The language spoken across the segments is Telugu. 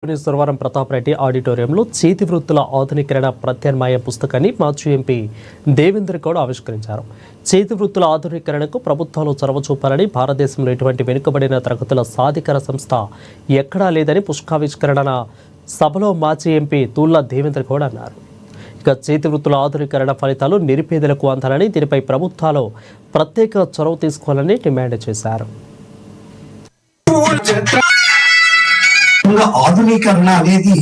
సురవరం ప్రతాప్ రెడ్డి ఆడిటోరియంలో చేతి వృత్తుల ఆధునీకరణ ప్రత్యామ్నాయ పుస్తకాన్ని మాజీ ఎంపీ దేవేంద్ర గౌడ్ ఆవిష్కరించారు. చేతి వృత్తుల ఆధునీకరణకు ప్రభుత్వాలు చొరవ చూపాలని, భారతదేశంలో ఎటువంటి వెనుకబడిన తరగతుల సాధికార సంస్థ ఎక్కడా లేదని పుస్తకావిష్కరణ సభలో మాజీ ఎంపీ తూళ్ళ దేవేంద్ర గౌడ్ అన్నారు. ఇక చేతి వృత్తుల ఆధునీకరణ ఫలితాలు నిరుపేదలకు అందాలని, దీనిపై ప్రభుత్వాలు ప్రత్యేక చొరవ తీసుకోవాలని డిమాండ్ చేశారు. ఆధునీకరణ అనేది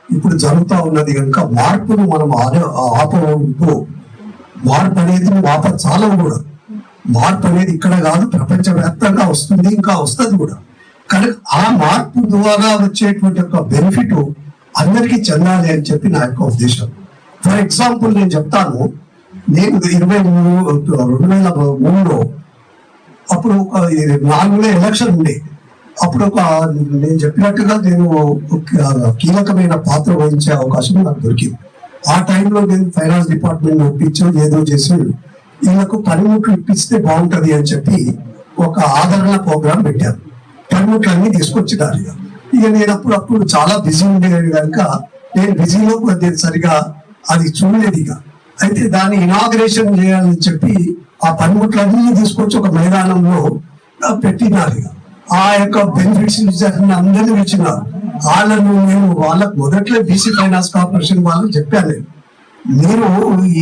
ఇప్పుడు జరుగుతూ ఉన్నది కనుక మార్పును మనం ఆపవు. మార్పు అనేది చాలా కూడా మార్పు అనేది ఇక్కడ కాదు, ప్రపంచవ్యాప్తంగా వస్తుంది, ఇంకా వస్తుంది కూడా. కానీ ఆ మార్పు ద్వారా వచ్చేటువంటి ఒక బెనిఫిట్ అందరికీ చెందాలి అని చెప్పి నా యొక్క ఉద్దేశం. ఫర్ ఎగ్జాంపుల్ నేను చెప్తాను, నేను 2003లో అప్పుడు ఒక 4 ఎలక్షన్ ఉండే. అప్పుడు నేను చెప్పినట్టుగా నేను కీలకమైన పాత్ర వహించే అవకాశం నాకు దొరికింది. ఆ టైంలో నేను ఫైనాన్స్ డిపార్ట్మెంట్ ఒప్పించాను, ఏదో చేసి వీళ్ళకు పనిముట్లు ఇప్పిస్తే బాగుంటది అని చెప్పి ఒక ఆదరణ ప్రోగ్రాం పెట్టాను. పనిముట్లు అన్ని తీసుకొచ్చినారు. ఇక నేను అప్పుడు చాలా బిజీ ఉండేది కనుక నేను బిజీలో సరిగా అది చూడలేదు. ఇక అయితే దాన్ని ఇనాగ్రేషన్ చేయాలని చెప్పి ఆ పనిముట్లన్నీ తీసుకొచ్చి ఒక మైదానంలో పెట్టినారు. ఇక ఆ యొక్క బెనిఫిట్స్ అందరినీ ఇచ్చినారు. వాళ్ళకు మొదట్లో బీసీ ఫైనాన్స్ కార్పొరేషన్ వాళ్ళకి చెప్పాను, నేను ఈ